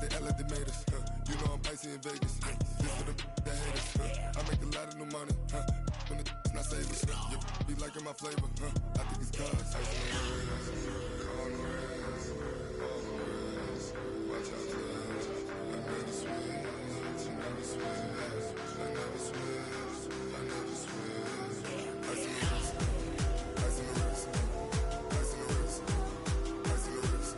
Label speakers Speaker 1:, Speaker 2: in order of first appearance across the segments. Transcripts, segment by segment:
Speaker 1: they act like they made us. You know I'm icy in Vegas. This for the that hate us. I make a lot of new money. When the not save us. Be liking my flavor. I think it's cause. Ice on the wrist, on the wrist, on the wrist. Watch out, cuz I never switch. I never switch. I never switch. I never switch. Ice on the wrist. Ice on the wrist. Ice on the wrist. Ice on the wrist. Ice on the wrist.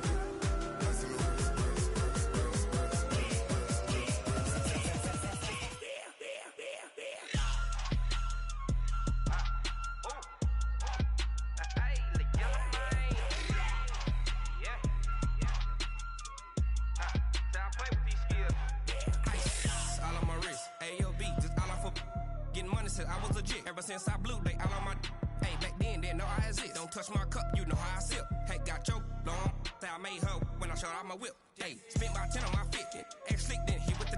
Speaker 2: I was legit ever since I blew they all on my hey back then didn't know I exist. Don't touch my cup, you know how I sip. Hey, got your long say I made her when I showed out my whip. Hey, spent about 10 on my fit. Ex slick then hit with the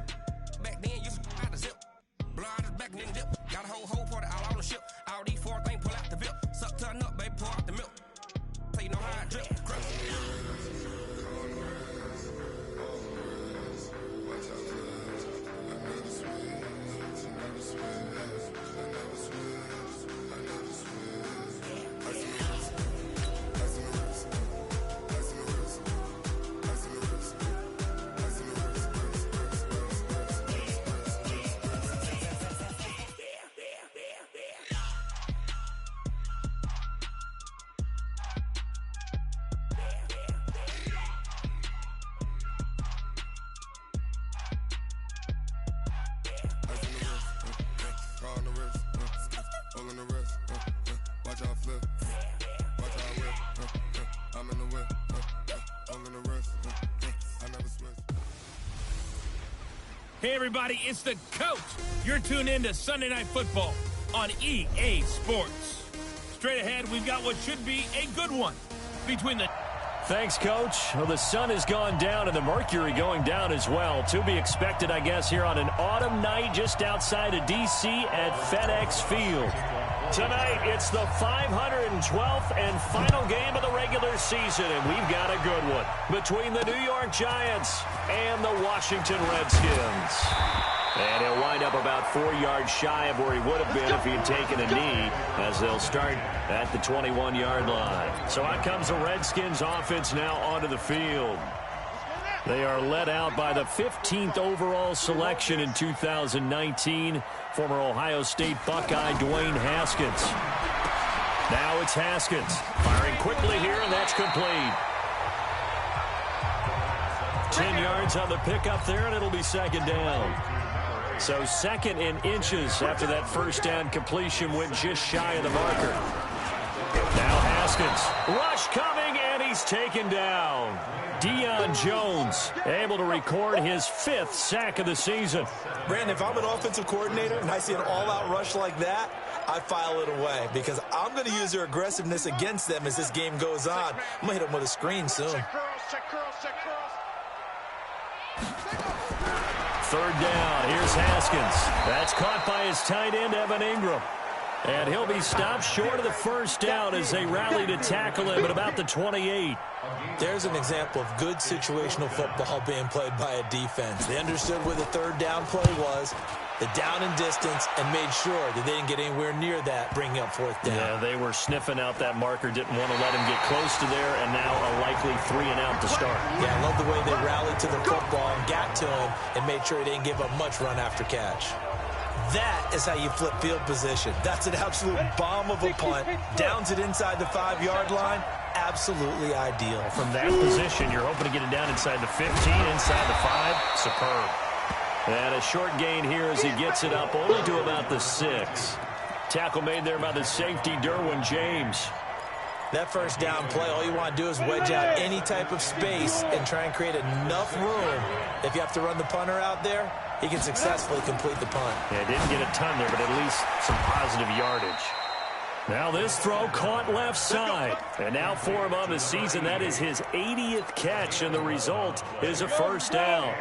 Speaker 2: back then used to out the zip. Blow out his back and then dip. Got a whole party all on the ship. All these four things pull out the VIP. Suck turn up, baby, pour out the milk. So you know how I drip. Crush.
Speaker 1: Watch out, cuz I never switch. I never switch. I never switch. I never switch. Ice on the wrist. Ice on the wrist. Ice on the wrist. Ice on the wrist. Ice on the wrist. On the wrist, all in the wrist, watch out flip, watch out whip, I'm in the whip, all in the wrist, I never switch.
Speaker 3: Hey everybody, it's the coach. You're tuned in to Sunday Night Football on EA Sports. Straight ahead, we've got what should be a good one between the...
Speaker 4: Thanks, Coach. Well, the sun has gone down and the mercury going down as well. To be expected, I guess, here on an autumn night just outside of D.C. at FedEx Field. Tonight, it's the 512th and final game of the regular season, and we've got a good one between the New York Giants and the Washington Redskins. And he'll wind up about 4 yards shy of where he would have been if he had taken a knee, as they'll start at the 21-yard line. So out comes the Redskins offense now onto the field. They are led out by the 15th overall selection in 2019, former Ohio State Buckeye Dwayne Haskins. Now it's Haskins firing quickly here, and that's complete. 10 yards on the pickup there, and it'll be second down. So second in inches after that first down completion went just shy of the marker. Now Haskins. Rush coming, and he's taken down. Deion Jones able to record his 5th sack of the season.
Speaker 5: Brandon, if I'm an offensive coordinator and I see an all-out rush like that, I file it away because I'm going to use their aggressiveness against them as this game goes on. I'm going to hit them with a screen soon.
Speaker 4: Third down. Here's Haskins. That's caught by his tight end, Evan Ingram. And he'll be stopped short of the first down as they rally to tackle him at about the 28.
Speaker 5: There's an example of good situational football being played by a defense. They understood where the third down play was, the down and distance, and made sure that they didn't get anywhere near that, bringing up fourth down.
Speaker 4: Yeah, they were sniffing out that marker, didn't want to let him get close to there, and now a likely 3 and out to start.
Speaker 5: Yeah, I love the way they rallied to the football and got to him and made sure he didn't give up much run after catch. That is how you flip field position. That's an absolute bomb of a punt. Downs it inside the 5-yard line. Absolutely ideal.
Speaker 4: From that position, you're hoping to get it down inside the 15, inside the 5. Superb. And a short gain here as he gets it up only to about the 6. Tackle made there by the safety, Derwin James.
Speaker 5: That first down play, all you want to do is wedge out any type of space and try and create enough room. If you have to run the punter out there, he can successfully complete the punt.
Speaker 4: Yeah, didn't get a ton there, but at least some positive yardage. Now this throw caught left side. And now for him on the season, that is his 80th catch, and the result is a first down.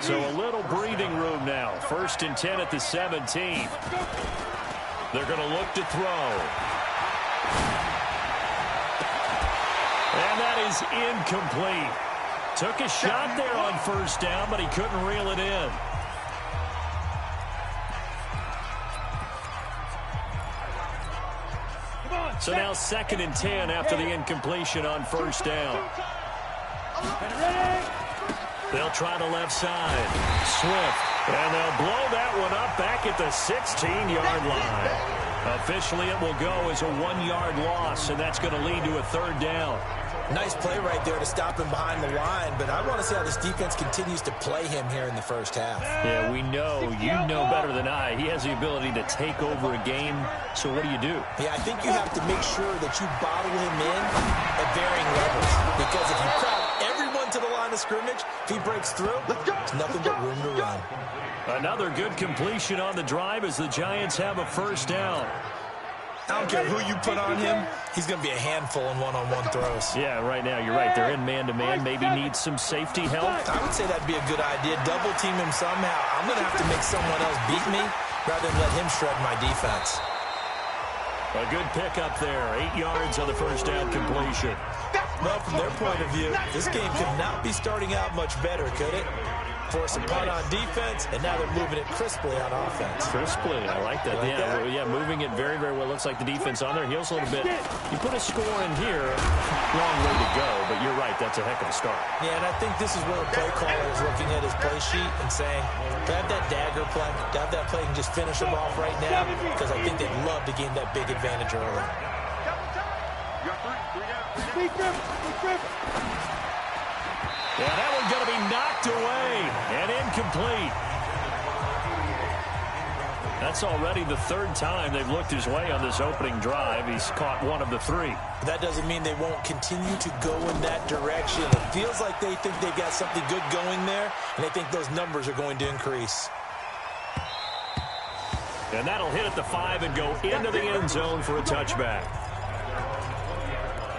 Speaker 4: So a little breathing room now. 1st and 10 at the 17. They're going to look to throw. And that is incomplete. Took a shot there on first down, but he couldn't reel it in. So now 2nd and 10 after the incompletion on first down. They'll try the left side. Swift. And they'll blow that one up back at the 16-yard line. Officially, it will go as a 1-yard loss, and that's going to lead to a 3rd down.
Speaker 5: Nice play right there to stop him behind the line, but I want to see how this defense continues to play him here in the first half.
Speaker 4: Yeah, we know. You know better than I. He has the ability to take over a game, so what do you do?
Speaker 5: Yeah, I think you have to make sure that you bottle him in at varying levels, because if you crowd everyone to the line of scrimmage, if he breaks through, there's nothing but room to run.
Speaker 4: Another good completion on the drive as the Giants have a 1st down.
Speaker 5: I don't care who you put on him, he's going to be a handful in one-on-one throws.
Speaker 4: Yeah, right now, you're right. They're in man-to-man. Maybe needs some safety help.
Speaker 5: I would say that'd be a good idea. Double team him somehow. I'm going to have to make someone else beat me rather than let him shred my defense.
Speaker 4: A good pickup there. 8 yards on the 1st down completion.
Speaker 5: Well, from their point of view, this game could not be starting out much better, could it? Force a punt on defense, and now they're moving it crisply on offense.
Speaker 4: Crisply, I like that. Yeah, moving it very, very well. Looks like the defense on their heels a little bit. You put a score in here, long way to go, but you're right, that's a heck of a start.
Speaker 5: Yeah, and I think this is where the play caller is looking at his play sheet and saying, to have that dagger play, to have that play and just finish them off right now, because I think they'd love to gain that big advantage early.
Speaker 4: Yeah, that one's going to be knocked away and incomplete. That's already the 3rd time they've looked his way on this opening drive. He's caught 1 of the 3.
Speaker 5: That doesn't mean they won't continue to go in that direction. It feels like they think they've got something good going there, and they think those numbers are going to increase.
Speaker 4: And that'll hit at the 5 and go into the end zone for a touchback.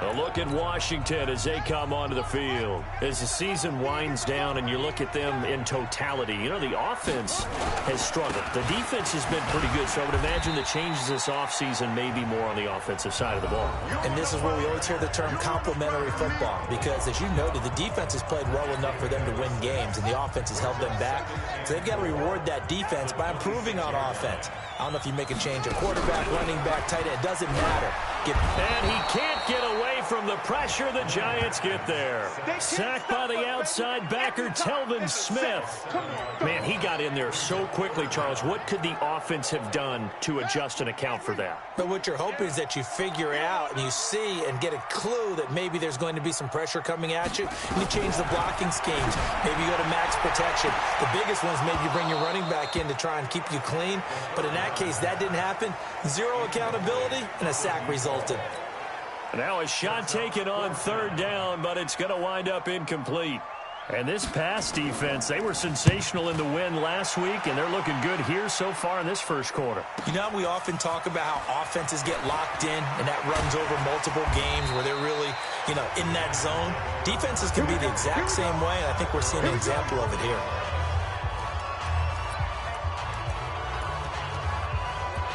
Speaker 4: A look at Washington as they come onto the field. As the season winds down and you look at them in totality, you know, the offense has struggled. The defense has been pretty good, so I would imagine the changes this offseason may be more on the offensive side of the ball.
Speaker 5: And this is where we always hear the term complementary football, because as you noted, the defense has played well enough for them to win games, and the offense has held them back. So they've got to reward that defense by improving on offense. I don't know if you make a change, a quarterback, running back, tight end, it doesn't matter.
Speaker 4: And he can't get away from the pressure. The Giants get there. Sacked by the outside backer, Telvin Smith. Man, he got in there so quickly, Charles. What could the offense have done to adjust and account for that?
Speaker 5: But what you're hoping is that you figure out and you see and get a clue that maybe there's going to be some pressure coming at you, and you change the blocking schemes. Maybe you go to max protection. The biggest ones, maybe you bring your running back in to try and keep you clean. But in that case, that didn't happen. 0 accountability, and a sack resulted.
Speaker 4: Now a shot taken on 3rd down, but it's going to wind up incomplete. And this pass defense, they were sensational in the win last week, and they're looking good here so far in this 1st quarter.
Speaker 5: You know, we often talk about how offenses get locked in, and that runs over multiple games where they're really, you know, in that zone. Defenses can be the exact same way, and I think we're seeing an example of it here.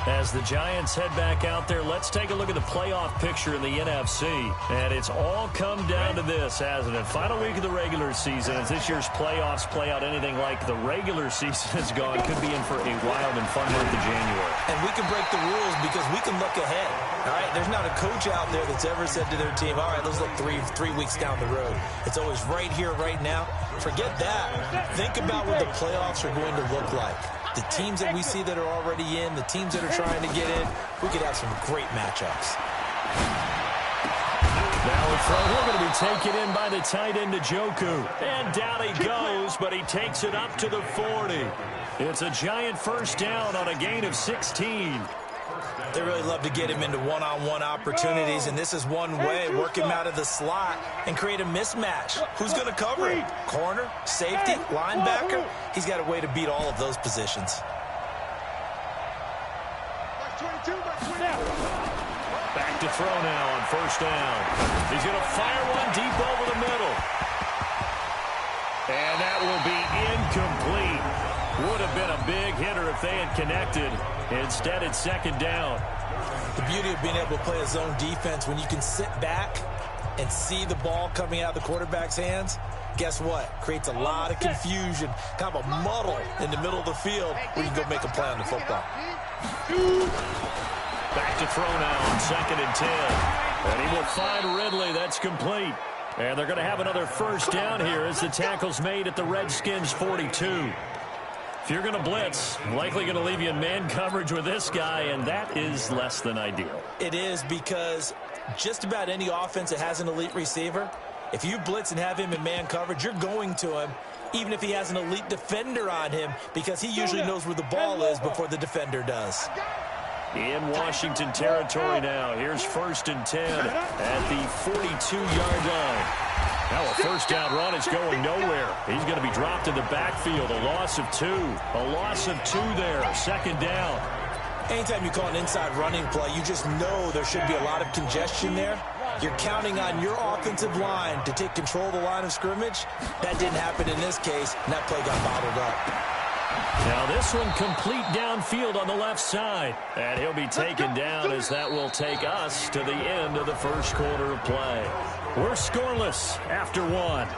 Speaker 4: As the Giants head back out there, let's take a look at the playoff picture in the NFC. And it's all come down to this, hasn't it? Final week of the regular season. As this year's playoffs play out anything like the regular season has gone, could be in for a wild and fun month of January.
Speaker 5: And we can break the rules because we can look ahead. All right, there's not a coach out there that's ever said to their team, all right, let's look three weeks down the road. It's always right here, right now. Forget that. Think about what the playoffs are going to look like. The teams that we see that are already in, the teams that are trying to get in, we could have some great matchups.
Speaker 4: Now a throw here going to be taken in by the tight end Njoku. And down he goes, but he takes it up to the 40. It's a Giant 1st down on a gain of 16.
Speaker 5: They really love to get him into one-on-one opportunities, and this is one way, work him out of the slot and create a mismatch. Who's going to cover him? Corner, safety, linebacker? He's got a way to beat all of those positions.
Speaker 4: Back to throw now on 1st down. He's going to fire one deep over the middle. And that will be incomplete. Would have been a big hitter if they had connected. Instead, it's 2nd down.
Speaker 5: The beauty of being able to play a zone defense when you can sit back and see the ball coming out of the quarterback's hands, guess what? Creates a lot of confusion, kind of a muddle in the middle of the field where you can go make a play on the football.
Speaker 4: Back to throw now on 2nd and 10. And he will find Ridley. That's complete. And they're going to have another first down here as the tackle's made at the Redskins' 42. If you're going to blitz, likely going to leave you in man coverage with this guy, and that is less than ideal.
Speaker 5: It is, because just about any offense that has an elite receiver, if you blitz and have him in man coverage, you're going to him, even if he has an elite defender on him, because he usually knows where the ball is before the defender does.
Speaker 4: In Washington territory now. Here's 1st and 10 at the 42-yard line. Now a first down run is going nowhere. He's going to be dropped in the backfield. A loss of 2. A loss of 2 there. 2nd down.
Speaker 5: Anytime you call an inside running play, you just know there should be a lot of congestion there. You're counting on your offensive line to take control of the line of scrimmage. That didn't happen in this case, and that play got bottled up.
Speaker 4: Now this one complete downfield on the left side. And he'll be taken down as that will take us to the end of the first quarter of play. We're scoreless after 1.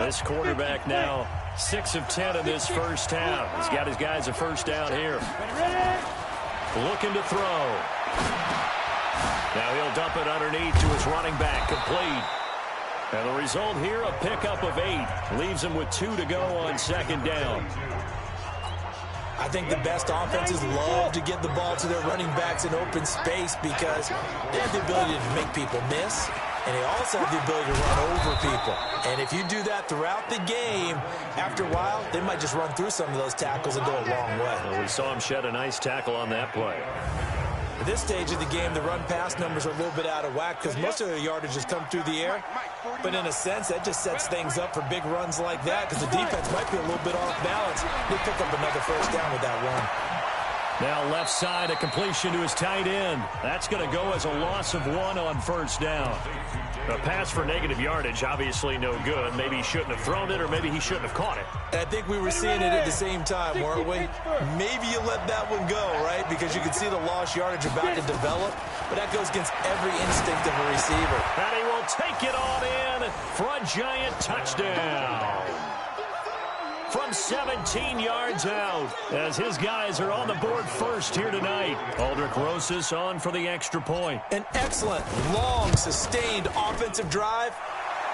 Speaker 4: This quarterback now 6 of 10 in this first half. He's got his guys a first down here. Looking to throw. Now he'll dump it underneath to his running back, complete. And the result here, a pickup of 8. Leaves him with 2 to go on 2nd down.
Speaker 5: I think the best offenses love to get the ball to their running backs in open space because they have the ability to make people miss, and they also have the ability to run over people. And if you do that throughout the game, after a while, they might just run through some of those tackles and go a long way.
Speaker 4: Well, we saw him shed a nice tackle on that play.
Speaker 5: At this stage of the game, the run-pass numbers are a little bit out of whack because most of their yardage has come through the air. But in a sense, that just sets things up for big runs like that because the defense might be a little bit off balance. They pick up another first down with that run.
Speaker 4: Now left side, a completion to his tight end. That's going to go as a loss of 1 on first down. A pass for negative yardage, obviously no good. Maybe he shouldn't have thrown it, or maybe he shouldn't have caught it.
Speaker 5: I think we were seeing it at the same time, weren't we? Maybe you let that one go, right? Because you can see the lost yardage about to develop. But that goes against every instinct of a receiver.
Speaker 4: And he will take it on in for a giant touchdown. From 17 yards out, as his guys are on the board first here tonight. Aldrich Rosas on for the extra point.
Speaker 5: An excellent, long, sustained offensive drive.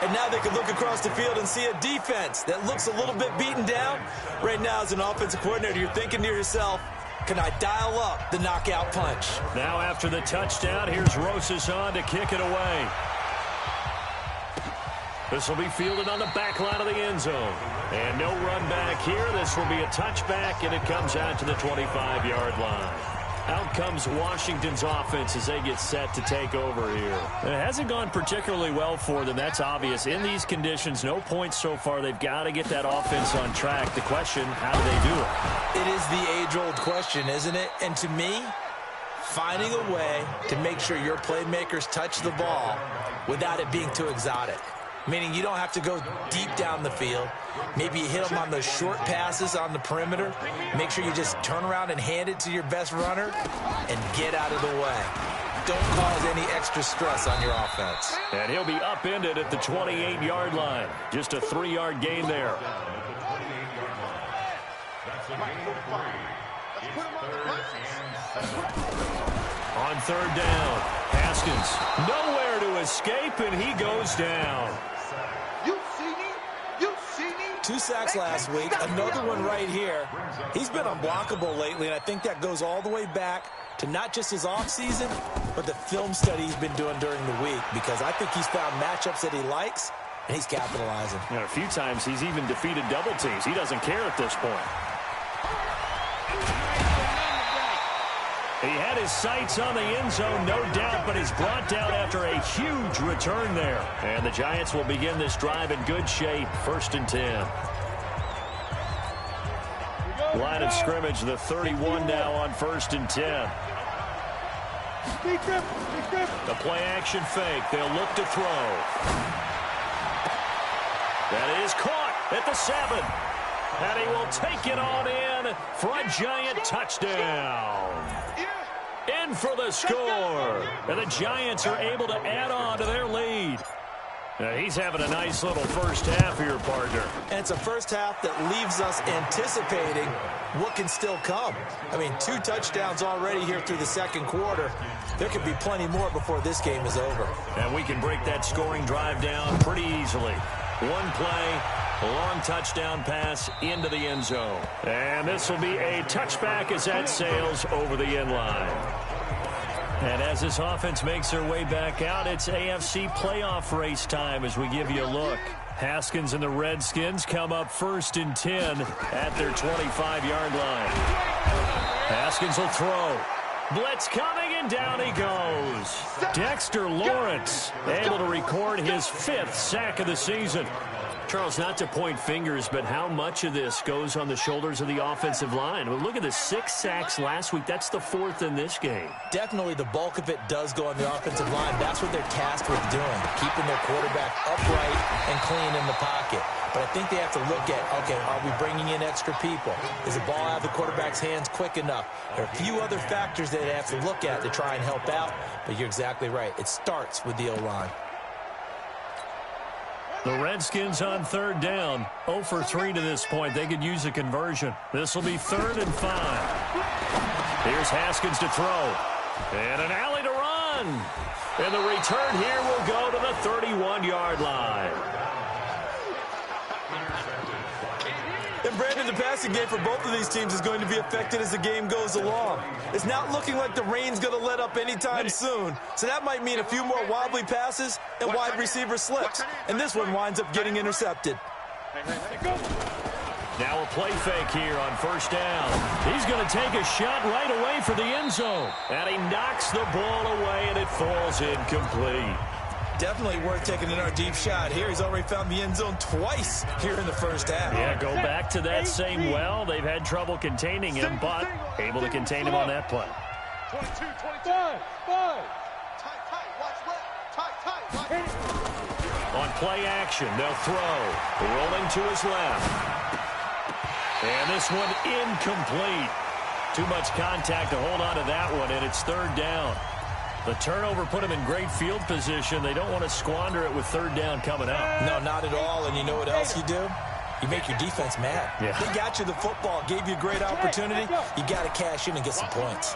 Speaker 5: And now they can look across the field and see a defense that looks a little bit beaten down. Right now, as an offensive coordinator, you're thinking to yourself, can I dial up the knockout punch?
Speaker 4: Now after the touchdown, here's Rosas on to kick it away. This will be fielded on the back line of the end zone. And no run back here. This will be a touchback, and it comes out to the 25-yard line. Out comes Washington's offense as they get set to take over here. It hasn't gone particularly well for them. That's obvious. In these conditions, no points so far. They've got to get that offense on track. The question, how do they do it?
Speaker 5: It is the age-old question, isn't it? And to me, finding a way to make sure your playmakers touch the ball without it being too exotic. Meaning you don't have to go deep down the field. Maybe you hit them on those short passes on the perimeter. Make sure you just turn around and hand it to your best runner and get out of the way. Don't cause any extra stress on your offense.
Speaker 4: And he'll be upended at the 28-yard line. Just a 3-yard gain there. On third down, Haskins nowhere to escape, and he goes down.
Speaker 5: 2 sacks last week, another one right here. He's been unblockable lately, and I think that goes all the way back to not just his offseason, but the film study he's been doing during the week, because I think he's found matchups that he likes, and he's capitalizing.
Speaker 4: And a few times he's even defeated double teams. He doesn't care at this point. He had his sights on the end zone, no doubt, but he's brought down after a huge return there. And the Giants will begin this drive in good shape, 1st and 10. Line of scrimmage, the 31 now on 1st and 10. The play-action fake. They'll look to throw. That is caught at the 7. And he will take it on in down for a giant touchdown. In for the score. And the Giants are able to add on to their lead. He's having a nice little first half here, partner.
Speaker 5: And it's a first half that leaves us anticipating what can still come. I mean, 2 touchdowns already here through the second quarter. There could be plenty more before this game is over.
Speaker 4: And we can break that scoring drive down pretty easily. One play, a long touchdown pass into the end zone. And this will be a touchback as that sails over the end line. And as this offense makes their way back out, it's AFC playoff race time as we give you a look. Haskins and the Redskins come up 1st and 10 at their 25-yard line. Haskins will throw. Blitz coming, and down he goes. Dexter Lawrence able to record his 5th sack of the season. Charles, not to point fingers, but how much of this goes on the shoulders of the offensive line? Well, look at the 6 sacks last week. That's the 4th in this game.
Speaker 5: Definitely the bulk of it does go on the offensive line. That's what they're tasked with doing, keeping their quarterback upright and clean in the pocket. But I think they have to look at, okay, are we bringing in extra people? Is the ball out of the quarterback's hands quick enough? There are a few other factors that they have to look at to try and help out, but you're exactly right. It starts with the O-line.
Speaker 4: The Redskins on 3rd down, 0 for 3 to this point. They could use a conversion. This will be 3rd and 5. Here's Haskins to throw. And an alley to run. And the return here will go to the 31-yard line.
Speaker 5: And Brandon, the passing game for both of these teams is going to be affected as the game goes along. It's not looking like the rain's going to let up anytime soon, so that might mean a few more wobbly passes and wide receiver slips. And this one winds up getting intercepted.
Speaker 4: Now a play fake here on 1st down. He's going to take a shot right away for the end zone. And he knocks the ball away, and it falls incomplete.
Speaker 5: Definitely worth taking another deep shot here. He's already found the end zone twice here in the first half.
Speaker 4: Yeah, go back to that same well. They've had trouble containing him, but able to contain him on that play.
Speaker 6: 22, 25.
Speaker 4: On play action, they'll throw. Rolling to his left. And this one incomplete. Too much contact to hold on to that one, and it's 3rd down. The turnover put them in great field position. They don't want to squander it with 3rd down coming up.
Speaker 5: No, not at all. And you know what else you do? You make your defense mad.
Speaker 4: Yeah.
Speaker 5: They got you the football, gave you a great opportunity. You got to cash in and get some points.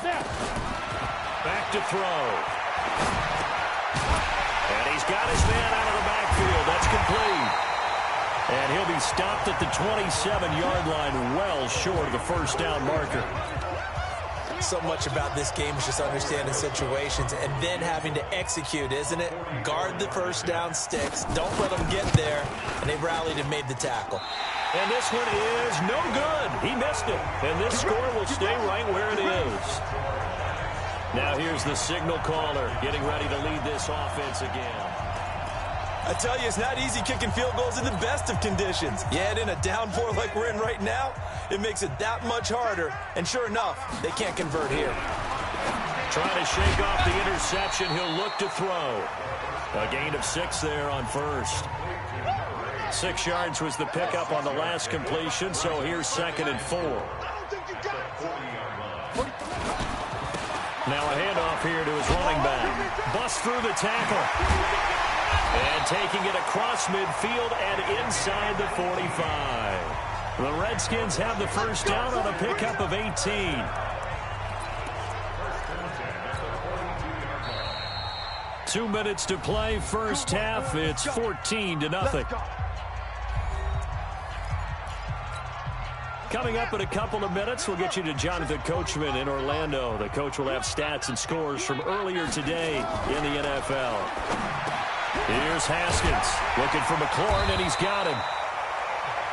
Speaker 4: Back to throw. And he's got his man out of the backfield. That's complete. And he'll be stopped at the 27-yard line, well short of the 1st down marker.
Speaker 5: So much about this game is just understanding situations and then having to execute, isn't it? Guard the 1st down sticks. Don't let them get there. And they rallied and made the tackle.
Speaker 4: And this one is no good. He missed it. And this score will stay right where it is. Now here's the signal caller getting ready to lead this offense again.
Speaker 5: I tell you, it's not easy kicking field goals in the best of conditions. Yet in a downpour like we're in right now, it makes it that much harder. And sure enough, they can't convert here.
Speaker 4: Trying to shake off the interception. He'll look to throw. A gain of 6 there on 1st. 6 yards was the pickup on the last completion, so here's 2nd and 4. Now a handoff here to his running back. Busts through the tackle. And taking it across midfield and inside the 45. The Redskins have the 1st down on a pickup of 18. Two minutes to play, first half. It's 14-0. Coming up in a couple of minutes, we'll get you to Jonathan Coachman in Orlando. The coach will have stats and scores from earlier today in the NFL. Here's Haskins looking for McLaurin, and he's got him.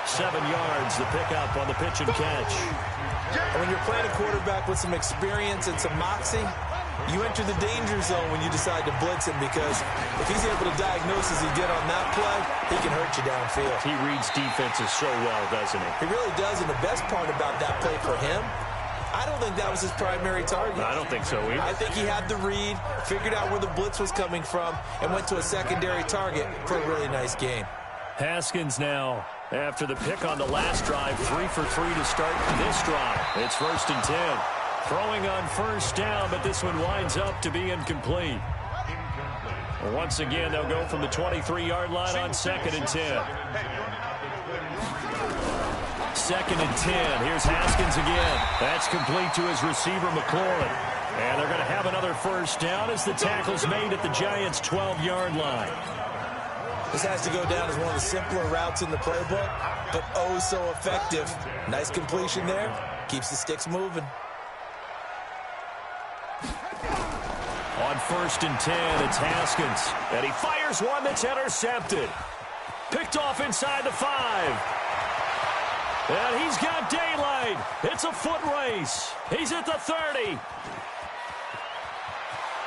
Speaker 4: 7 yards, the pickup on the pitch and catch.
Speaker 5: And when you're playing a quarterback with some experience and some moxie, you enter the danger zone when you decide to blitz him, because if he's able to diagnose as he did on that play, he can hurt you downfield.
Speaker 4: He reads defenses so well, doesn't he?
Speaker 5: He really does, and the best part about that play for him, I don't think that was his primary target.
Speaker 4: I don't think so either.
Speaker 5: I think he had the read, figured out where the blitz was coming from, and went to a secondary target for a really nice game.
Speaker 4: Haskins now After the pick on the last drive, 3 for 3 to start this drive. It's 1st and 10. Throwing on first down, but this one winds up to be incomplete. Once again, they'll go from the 23-yard line on 2nd and 10. 2nd and 10. Here's Haskins again. That's complete to his receiver, McLaurin. And they're going to have another first down as the tackle's made at the Giants' 12-yard line.
Speaker 5: This has to go down as one of the simpler routes in the playbook, but oh so effective. Nice completion there. Keeps the sticks moving.
Speaker 4: On 1st and 10, it's Haskins. And he fires one that's intercepted. Picked off inside the 5. And he's got daylight. It's a foot race. He's at the 30.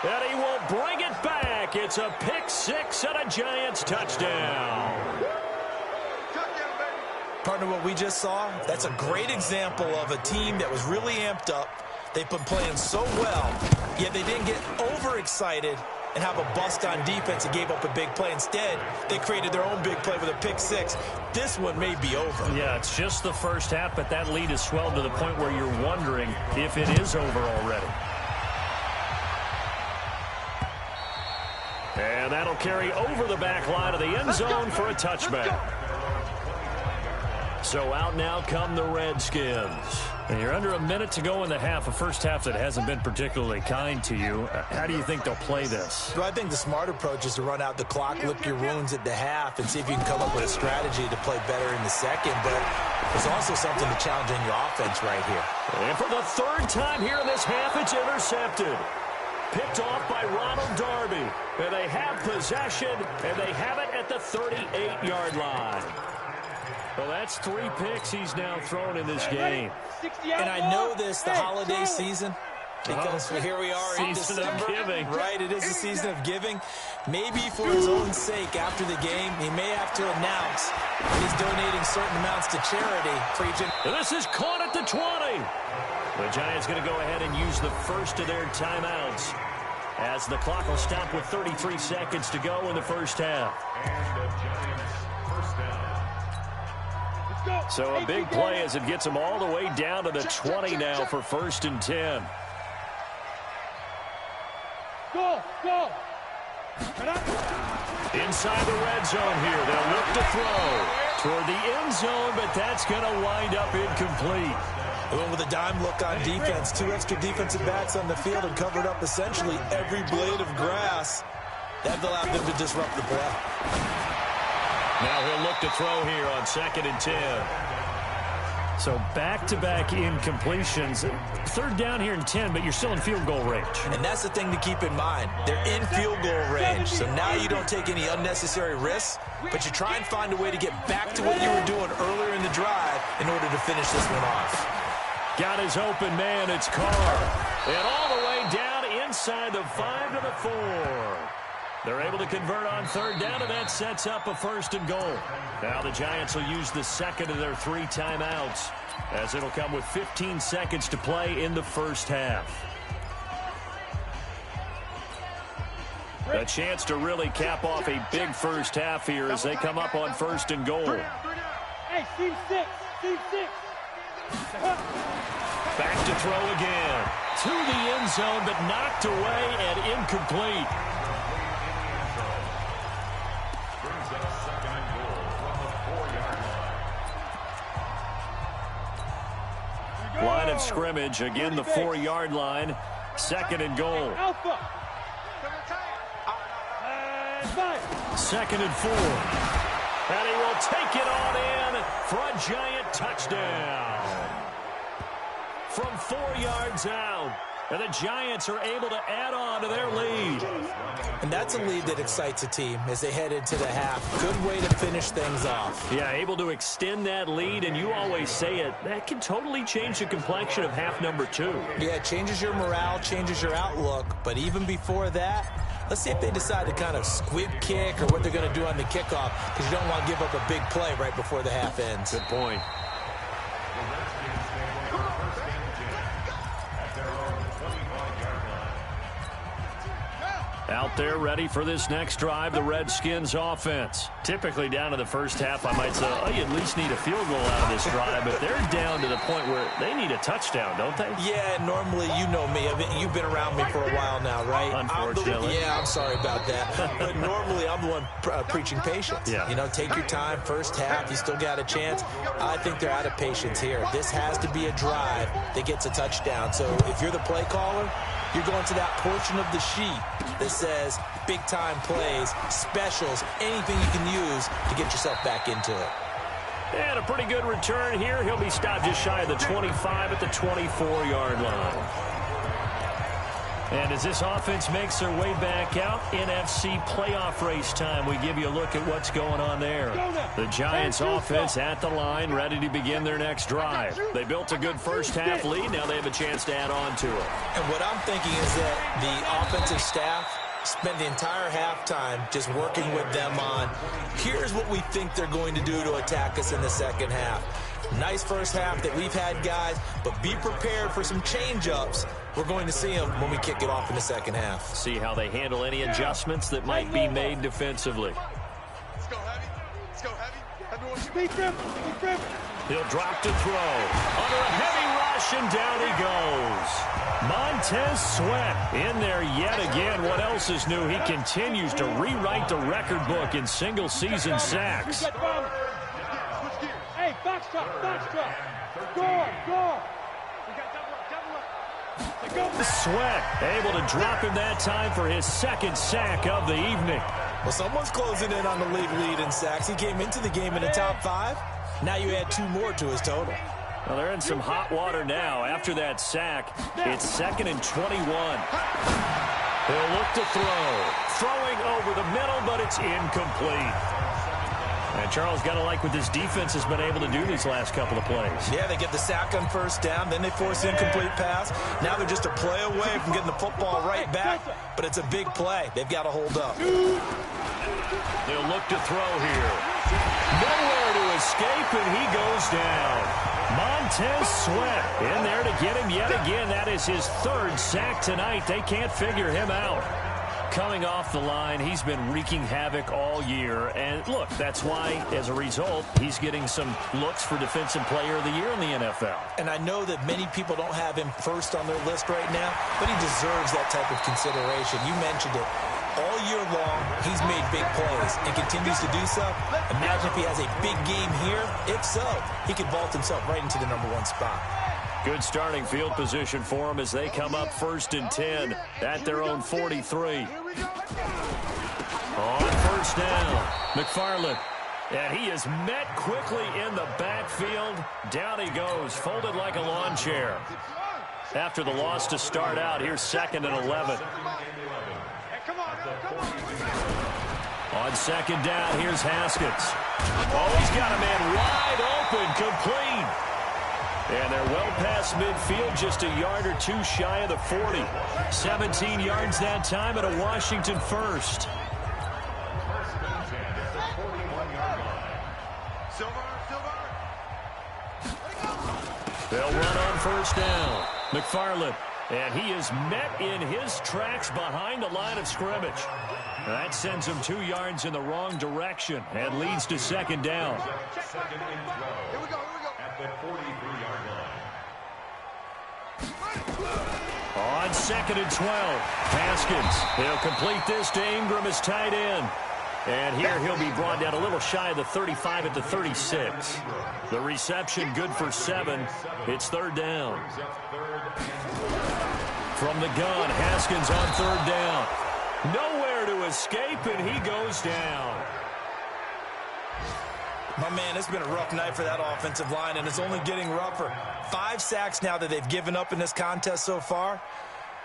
Speaker 4: And he will bring it back. It's a pick 6 and a Giants touchdown.
Speaker 5: Partner, what we just saw, that's a great example of a team that was really amped up. They've been playing so well, yet they didn't get overexcited and have a bust on defense and gave up a big play. Instead, they created their own big play with a pick 6. This one may be over.
Speaker 4: Yeah, it's just the first half, but that lead has swelled to the point where you're wondering if it is over already. And that'll carry over the back line of the end zone for a touchback. So out now come the Redskins. And you're under a minute to go in the half, a first half that hasn't been particularly kind to you. How do you think they'll play this?
Speaker 5: Well, I think the smart approach is to run out the clock, lick your wounds at the half, and see if you can come up with a strategy to play better in the second. But there's also something to challenge in your offense right here.
Speaker 4: And for the 3rd time here in this half, it's intercepted. Picked off by Ronald Darby. And they have possession, and they have it at the 38-yard line. Well, that's 3 picks he's now thrown in this game.
Speaker 5: And I know this, the holiday season, because here we are in December.
Speaker 4: Giving.
Speaker 5: Right, it is a season of giving. Maybe for his own sake, after the game, he may have to announce he's donating certain amounts to charity.
Speaker 4: And this is caught at the 20. The Giants going to go ahead and use the first of their timeouts as the clock will stop with 33 seconds to go in the first half. So a big play as it gets them all the way down to the 20 now for 1st and 10.
Speaker 6: Go!
Speaker 4: Inside the red zone here. They'll look to throw toward the end zone, but that's going to wind up incomplete.
Speaker 5: They went with a dime look on defense. 2 extra defensive backs on the field and covered up essentially every blade of grass. That allowed them to disrupt the play.
Speaker 4: Now he'll look to throw here on 2nd and 10. So back-to-back incompletions. 3rd down here and 10, but you're still in field goal range.
Speaker 5: And that's the thing to keep in mind. They're in field goal range, so now you don't take any unnecessary risks, but you try and find a way to get back to what you were doing earlier in the drive in order to finish this one off.
Speaker 4: Got his open man, it's Carr. And all the way down inside the 5 to the 4. They're able to convert on 3rd down, and that sets up a 1st and goal. Now the Giants will use the 2nd of their 3 timeouts, as it'll come with 15 seconds to play in the first half. A chance to really cap off a big first half here as they come up on 1st and goal.
Speaker 6: Hey, Steve 6.
Speaker 4: Back to throw again. To the end zone, but knocked away and incomplete. Line of scrimmage, again the 4-yard line. 2nd and goal.
Speaker 6: Alpha.
Speaker 4: 2nd and 4. And he will take it on in for a Giant touchdown. From 4 yards out. And the Giants are able to add on to their lead.
Speaker 5: And that's a lead that excites a team as they head into the half. Good way to finish things off.
Speaker 4: Yeah, able to extend that lead, and you always say it, that can totally change the complexion of half number 2.
Speaker 5: Yeah, it changes your morale, changes your outlook. But even before that, let's see if they decide to kind of squib kick or what they're going to do on the kickoff, because you don't want to give up a big play right before the half ends.
Speaker 4: Good point. Out there ready for this next drive, the Redskins offense. Typically down to the first half, I might say, oh, you at least need a field goal out of this drive, but they're down to the point where they need a touchdown, don't they?
Speaker 5: Yeah, normally, you know me. You've been around me for a while now, right?
Speaker 4: Unfortunately.
Speaker 5: I'm sorry about that. But normally, I'm the one preaching patience.
Speaker 4: Yeah.
Speaker 5: You know, take your time. First half, you still got a chance. I think they're out of patience here. This has to be a drive that gets a touchdown. So if you're the play caller, you're going to that portion of the sheet that says big-time plays, specials, anything you can use to get yourself back into it.
Speaker 4: And a pretty good return here. He'll be stopped just shy of the 25 at the 24-yard line. And as this offense makes their way back out, NFC playoff race time, we give you a look at what's going on there. The Giants offense at the line, ready to begin their next drive. They built a good first-half lead. Now they have a chance to add on to it.
Speaker 5: And what I'm thinking is that the offensive staff spent the entire halftime just working with them on, here's what we think they're going to do to attack us in the second half. Nice first half that we've had, guys, but be prepared for some change-ups. We're going to see them when we kick it off in the second half.
Speaker 4: See how they handle any adjustments that might be made defensively.
Speaker 1: Let's go heavy. Let's go heavy. Everyone,
Speaker 6: Speed grip.
Speaker 4: He'll drop to throw. Under a heavy rush, and down he goes. Montez Sweat in there yet again. What else is new? He continues to rewrite the record book in single-season sacks.
Speaker 6: Hey, box truck. Go.
Speaker 4: Sweat able to drop him that time for his second sack of the evening.
Speaker 5: Well, someone's closing in on the league in sacks. He came into the game in the top 5. Now you add 2 more to his total.
Speaker 4: Well, they're in some hot water now. After that sack, it's 2nd and 21. He'll look to throw. Throwing over the middle, but it's incomplete. And Charles, got to like what this defense has been able to do these last couple of plays.
Speaker 5: Yeah, they get the sack on first down, then they force incomplete pass. Now they're just a play away from getting the football right back, but it's a big play. They've got to hold up.
Speaker 4: They'll look to throw here. Nowhere to escape, and he goes down. Montez Sweat in there to get him yet again. That is his 3rd sack tonight. They can't figure him out. Coming off the line, he's been wreaking havoc all year. And look, that's why, as a result, he's getting some looks for Defensive Player of the Year in the NFL.
Speaker 5: And I know that many people don't have him first on their list right now, but he deserves that type of consideration. You mentioned it. All year long, he's made big plays and continues to do so. Imagine if he has a big game here. If so, he could vault himself right into the #1 spot.
Speaker 4: Good starting field position for them as they come up 1st and 10 at their own 43. On first down, McFarland. And he is met quickly in the backfield. Down he goes, folded like a lawn chair. After the loss to start out, here's 2nd and 11. On 2nd down, here's Haskins. Oh, he's got a man wide open, complete. And they're well past midfield, just a yard or 2 shy of the 40. 17 yards that time at a Washington first. They'll run on first down. McFarland. And he is met in his tracks behind the line of scrimmage. That sends him 2 yards in the wrong direction and leads to 2nd down.
Speaker 1: Here we go. At the 43-yard line.
Speaker 4: On 2nd and 12, Haskins. He'll complete this to Ingram as tight end. And here he'll be brought down a little shy of the 35 at the 36. The reception good for 7. It's 3rd down. From the gun, Haskins on 3rd down. Nowhere to escape, and he goes down.
Speaker 5: My man, it's been a rough night for that offensive line, and it's only getting rougher. 5 sacks now that they've given up in this contest so far.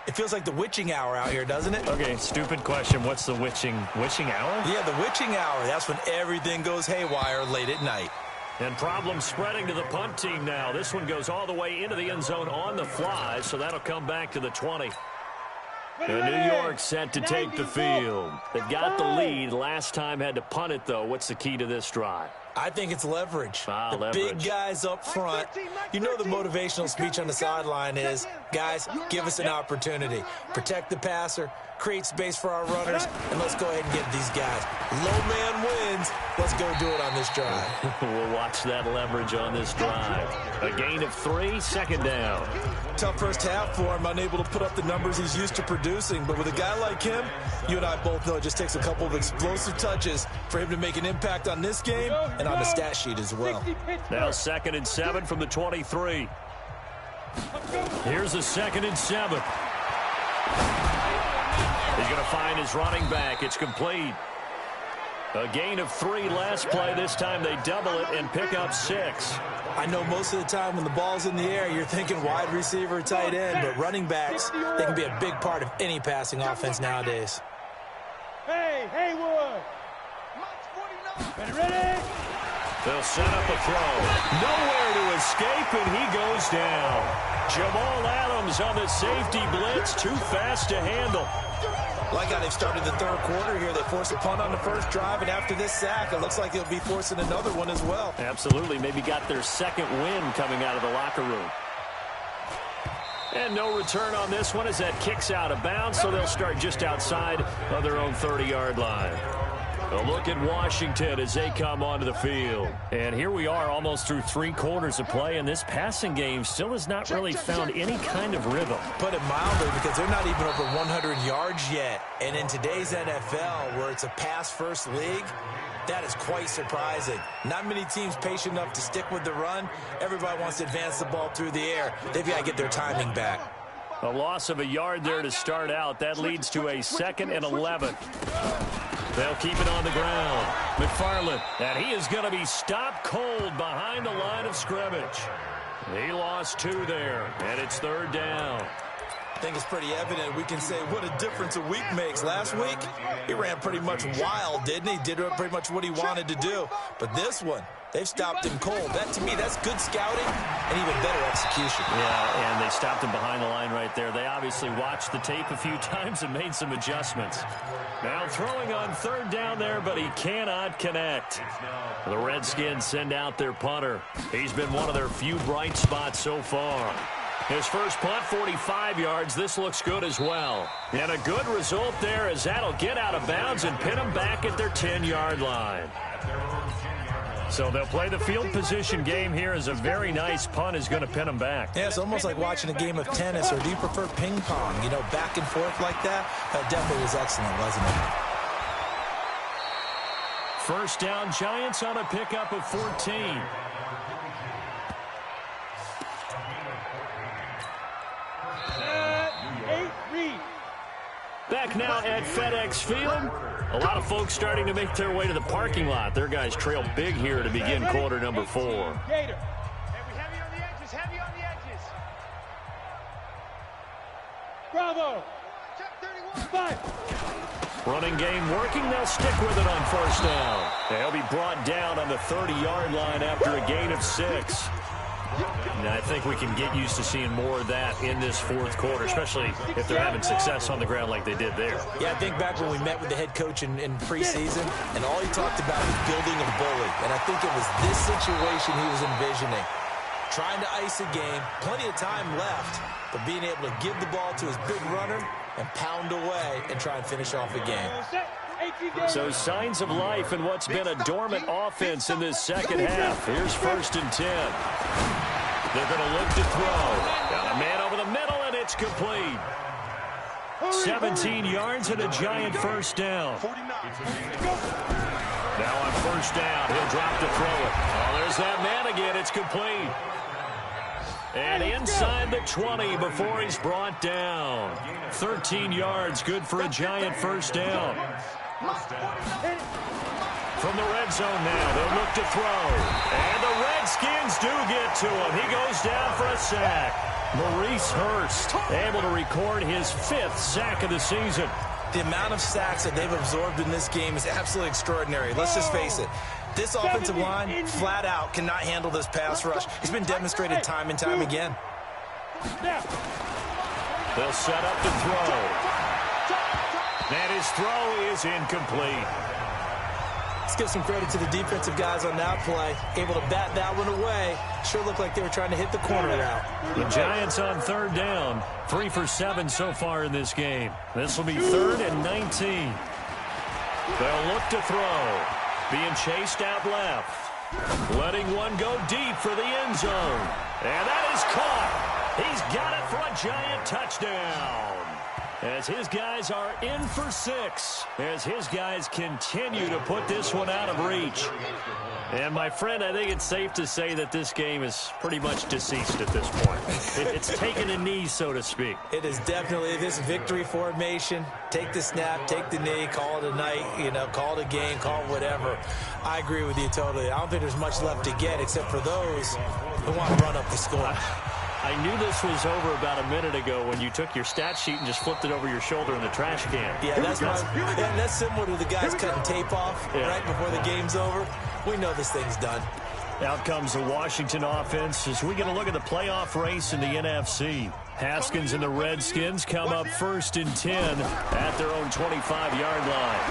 Speaker 5: It feels like the witching hour out here, doesn't it?
Speaker 4: Okay, stupid question. What's the witching hour?
Speaker 5: Yeah, the witching hour. That's when everything goes haywire late at night.
Speaker 4: And problems spreading to the punt team now. This one goes all the way into the end zone on the fly, so that'll come back to the 20. And New York set to take the field. They've got the lead. Last time had to punt it, though. What's the key to this drive?
Speaker 5: I think it's leverage. The
Speaker 4: leverage.
Speaker 5: Big guys up front. You know the motivational speech on the sideline is, guys, give us an opportunity. Protect the passer, create space for our runners, and let's go ahead and get these guys. Low man wins. Let's go do it on this drive.
Speaker 4: We'll watch that leverage on this drive. A gain of 3, second down.
Speaker 5: Tough first half for him, unable to put up the numbers he's used to producing. But with a guy like him, you and I both know it just takes a couple of explosive touches for him to make an impact on this game and on the stat sheet as well.
Speaker 4: Now 2nd and 7 from the 23. Here's a 2nd and 7. He's going to find his running back. It's complete. A gain of 3 last play. This time they double it and pick up 6.
Speaker 5: I know most of the time when the ball's in the air, you're thinking wide receiver, tight end, but running backs, they can be a big part of any passing offense nowadays.
Speaker 6: Hey, Haywood! Ready?
Speaker 4: They'll set up a throw. Nowhere to escape, and he goes down. Jamal Adams on the safety blitz. Too fast to handle.
Speaker 5: Like how they've started the third quarter here. They forced a punt on the first drive, and after this sack, it looks like they'll be forcing another one as well.
Speaker 4: Absolutely. Maybe got their second win coming out of the locker room. And no return on this one as that kicks out of bounds, so they'll start just outside of their own 30-yard line. A look at Washington as they come onto the field. And here we are almost through 3 quarters of play, and this passing game still has not really found any kind of rhythm.
Speaker 5: Put it mildly, because they're not even over 100 yards yet. And in today's NFL, where it's a pass-first league, that is quite surprising. Not many teams patient enough to stick with the run. Everybody wants to advance the ball through the air. They've got to get their timing back.
Speaker 4: A loss of a yard there to start out. That leads to a 2nd and 11. They'll keep it on the ground. McFarland, and he is going to be stopped cold behind the line of scrimmage. He lost 2 there, and it's 3rd down.
Speaker 5: I think it's pretty evident. We can say what a difference a week makes. Last week, he ran pretty much wild, didn't he? Did pretty much what he wanted to do. But this one, they've stopped him cold. That, to me, that's good scouting and even better execution.
Speaker 4: Yeah, and they stopped him behind the line right there. They obviously watched the tape a few times and made some adjustments. Now throwing on 3rd down there, but he cannot connect. The Redskins send out their punter. He's been one of their few bright spots so far. His first punt, 45 yards. This looks good as well. And a good result there as that'll get out of bounds and pin them back at their 10-yard line. So they'll play the field position game here as a very nice punt is going to pin them back.
Speaker 5: Yeah, it's almost like watching a game of tennis, or do you prefer ping pong? You know, back and forth like that? That definitely was excellent, wasn't it?
Speaker 4: First down, Giants on a pickup of 14. Back now at FedEx Field. A lot of folks starting to make their way to the parking lot. Their guys trail big here to begin quarter number 4.
Speaker 6: Heavy on the edges, heavy on the edges. Bravo. Check 31.
Speaker 4: Running game working. They'll stick with it on first down. They'll be brought down on the 30-yard line after a gain of 6. And I think we can get used to seeing more of that in this 4th quarter, especially if they're having success on the ground like they did there.
Speaker 5: Yeah, I think back when we met with the head coach in preseason, and all he talked about was building a bully. And I think it was this situation he was envisioning. Trying to ice a game, plenty of time left, but being able to give the ball to his big runner and pound away and try and finish off a game.
Speaker 4: So signs of life in what's been a dormant offense in this second half. Here's 1st and 10. They're going to look to throw. Got a man over the middle, and it's complete. 17 yards and a giant first down. Now on first down, he'll drop to throw it. Oh, there's that man again. It's complete. And inside the 20 before he's brought down. 13 yards, good for a giant first down. From the red zone now, they'll look to throw. And the Redskins do get to him. He goes down for a sack. Maurice Hurst able to record his 5th sack of the season.
Speaker 5: The amount of sacks that they've absorbed in this game is absolutely extraordinary. Let's just face it. This offensive line, flat out, cannot handle this pass rush. It's been demonstrated time and time again.
Speaker 4: They'll set up the throw. And his throw is incomplete.
Speaker 5: Let's give some credit to the defensive guys on that play. Able to bat that one away. Sure looked like they were trying to hit the corner route.
Speaker 4: The Giants on third down. 3 for 7 so far in this game. This will be 3rd and 19. They'll look to throw. Being chased out left. Letting one go deep for the end zone. And that is caught. He's got it for a Giant touchdown. As his guys are in for 6. As his guys continue to put this one out of reach. And, my friend, I think it's safe to say that this game is pretty much deceased at this point. It's taken a knee, so to speak.
Speaker 5: It is definitely this victory formation. Take the snap, take the knee, call it a night, call it a game, call it whatever. I agree with you totally. I don't think there's much left to get except for those who want to run up the score.
Speaker 4: I knew this was over about a minute ago when you took your stat sheet and just flipped it over your shoulder in the trash can.
Speaker 5: Yeah, that's similar to the guys cutting tape off right before the game's over. We know this thing's done.
Speaker 4: Out comes the Washington offense as we get a look at the playoff race in the NFC. Haskins and the Redskins come up 1st and 10 at their own 25-yard line.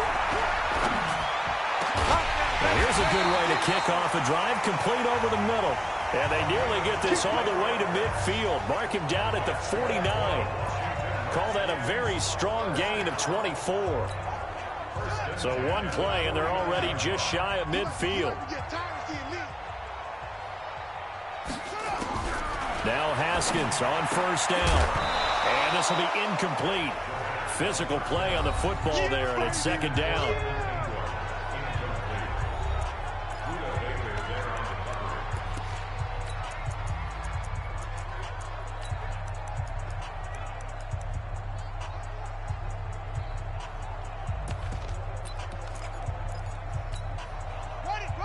Speaker 4: Now here's a good way to kick off a drive, complete over the middle. And they nearly get this all the way to midfield. Mark him down at the 49. Call that a very strong gain of 24. So one play, and they're already just shy of midfield. Now Haskins on 1st down. And this will be incomplete. Physical play on the football there, and it's 2nd down.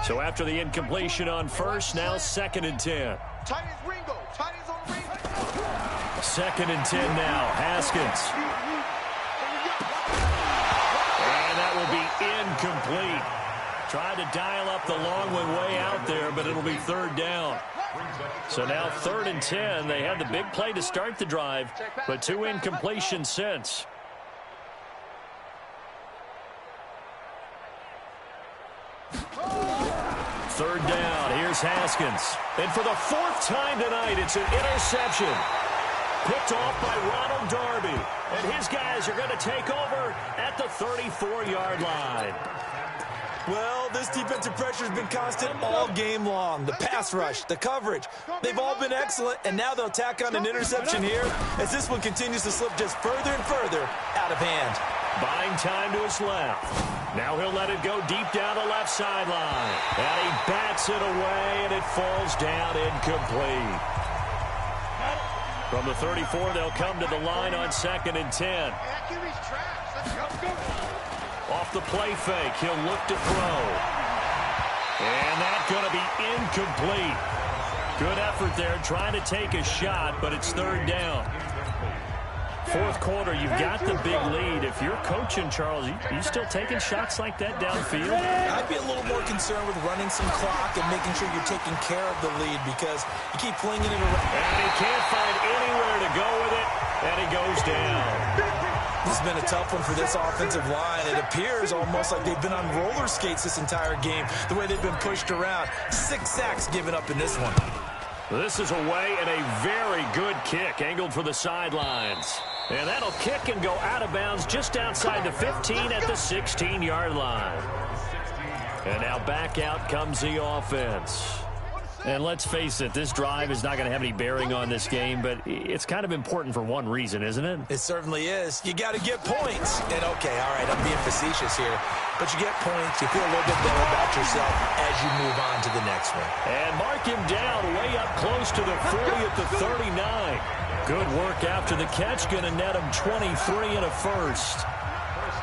Speaker 4: So after the incompletion on 1st, now 2nd and 10. 2nd and 10 now. Haskins. And that will be incomplete. Tried to dial up the long one way out there, but it'll be 3rd down. So now 3rd and 10. They had the big play to start the drive, but 2 incompletions since. Third down. Here's Haskins. And for the 4th time tonight, it's an interception. Picked off by Ronald Darby. And his guys are going to take over at the 34-yard line.
Speaker 5: Well, this defensive pressure has been constant all game long. The pass rush, the coverage, they've all been excellent, and now they'll tack on an interception here as this one continues to slip just further and further out of hand.
Speaker 4: Buying time to his left. Now he'll let it go deep down the left sideline. And he bats it away, and it falls down incomplete. From the 34, they'll come to the line on 2nd and 10. Off the play fake, he'll look to throw. And that's going to be incomplete. Good effort there, trying to take a shot, but it's 3rd down. 4th quarter, you've got the big lead. If you're coaching, Charles, you still taking shots like that downfield?
Speaker 5: I'd be a little more concerned with running some clock and making sure you're taking care of the lead because you keep flinging it around.
Speaker 4: And he can't find anywhere to go with it, and he goes down.
Speaker 5: This has been a tough one for this offensive line. It appears almost like they've been on roller skates this entire game, the way they've been pushed around. 6 sacks given up in this one.
Speaker 4: This is away and a very good kick, angled for the sidelines. And that'll kick and go out of bounds just outside the 15 at the 16-yard line. And now back out comes the offense. And let's face it, this drive is not going to have any bearing on this game, but it's kind of important for one reason, isn't it?
Speaker 5: It certainly is. You got to get points. And, okay, all right, I'm being facetious here. But you get points, you feel a little bit better about yourself as you move on to the next one.
Speaker 4: And mark him down way up close to the 40 at the 39. Good work after the catch, going to net him 23 and a first.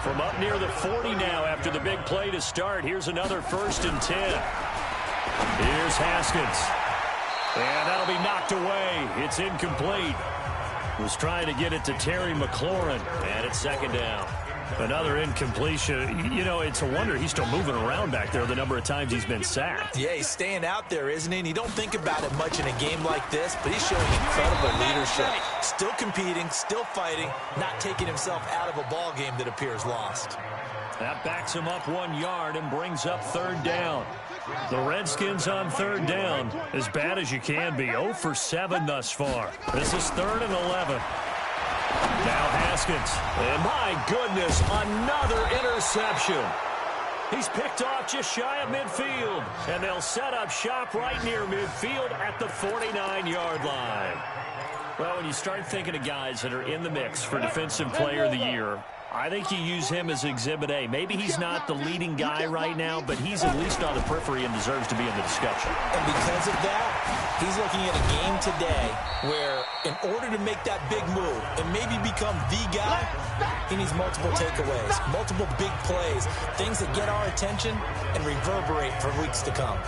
Speaker 4: From up near the 40 now after the big play to start, here's another 1st and 10. Here's Haskins. And that'll be knocked away. It's incomplete. Was trying to get it to Terry McLaurin. And it's 2nd down. Another incompletion. You know, it's a wonder he's still moving around back there the number of times he's been sacked.
Speaker 5: Yeah, he's staying out there, isn't he? And you don't think about it much in a game like this, but he's showing incredible leadership. Still competing, still fighting, not taking himself out of a ball game that appears lost.
Speaker 4: That backs him up 1 yard and brings up third down. The Redskins on third down, as bad as you can be, 0 for 7 thus far. This is 3rd and 11. Now Haskins, and my goodness, another interception. He's picked off just shy of midfield, and they'll set up shop right near midfield at the 49-yard line. Well, when you start thinking of guys that are in the mix for Defensive Player of the Year, I think you use him as Exhibit A. Maybe he's not the leading guy right now, but he's at least on the periphery and deserves to be in the discussion.
Speaker 5: And because of that, he's looking at a game today where in order to make that big move and maybe become the guy, he needs multiple takeaways, multiple big plays, things that get our attention and reverberate for weeks to come.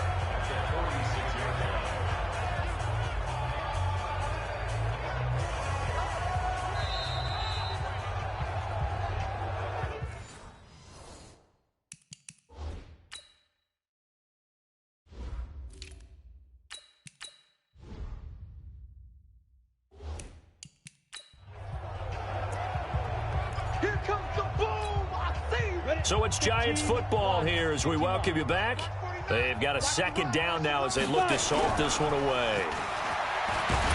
Speaker 4: So it's Giants football here as we welcome you back. They've got a second down now as they look to salt this one away.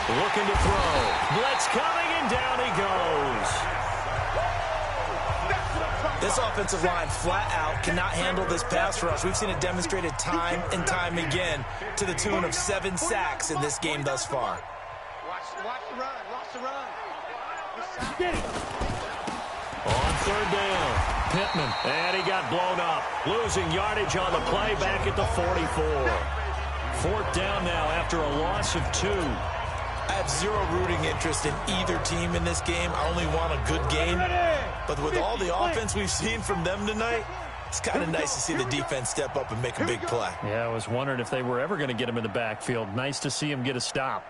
Speaker 4: Looking to throw. Blitz coming, and down he goes.
Speaker 5: This offensive line flat out cannot handle this pass rush. We've seen it demonstrated time and time again to the tune of 7 sacks in this game thus far.
Speaker 6: Watch the run. Watch the run.
Speaker 3: Get it.
Speaker 4: On third down, Pittman, and he got blown up. Losing yardage on the play back at the 44. 4th down now after a loss of 2.
Speaker 5: I have zero rooting interest in either team in this game. I only want a good game. But with all the offense we've seen from them tonight, it's kind of nice to see the defense step up and make a big play.
Speaker 4: Yeah, I was wondering if they were ever going to get him in the backfield. Nice to see him get a stop.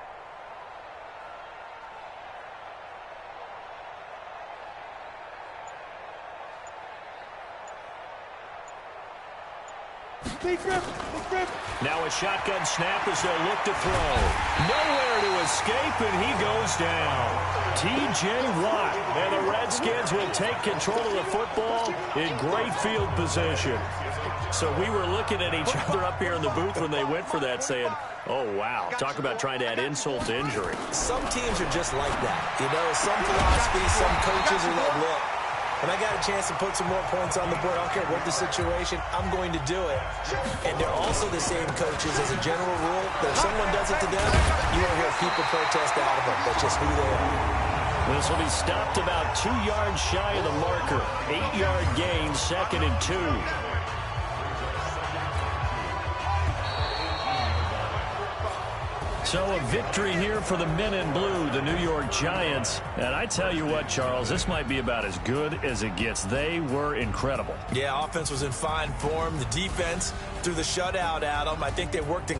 Speaker 4: Now a shotgun snap as they'll look to throw. Nowhere to escape, and he goes down. T.J. Watt, and the Redskins will take control of the football in great field position. So we were looking at each other up here in the booth when they went for that, saying, oh, wow, talk about trying to add insult to injury.
Speaker 5: Some teams are just like that. You know, some philosophy, some coaches are like, look, when I got a chance to put some more points on the board, I don't care what the situation, I'm going to do it. And they're also the same coaches as a general rule, that if someone does it to them, you won't hear people protest out of them. That's just who they are.
Speaker 4: This will be stopped about 2 yards shy of the marker. 8-yard gain, 2nd and 2. So a victory here for the men in blue, the New York Giants. And I tell you what, Charles, this might be about as good as it gets. They were incredible.
Speaker 5: Yeah, offense was in fine form. The defense threw the shutout at them. I think they worked in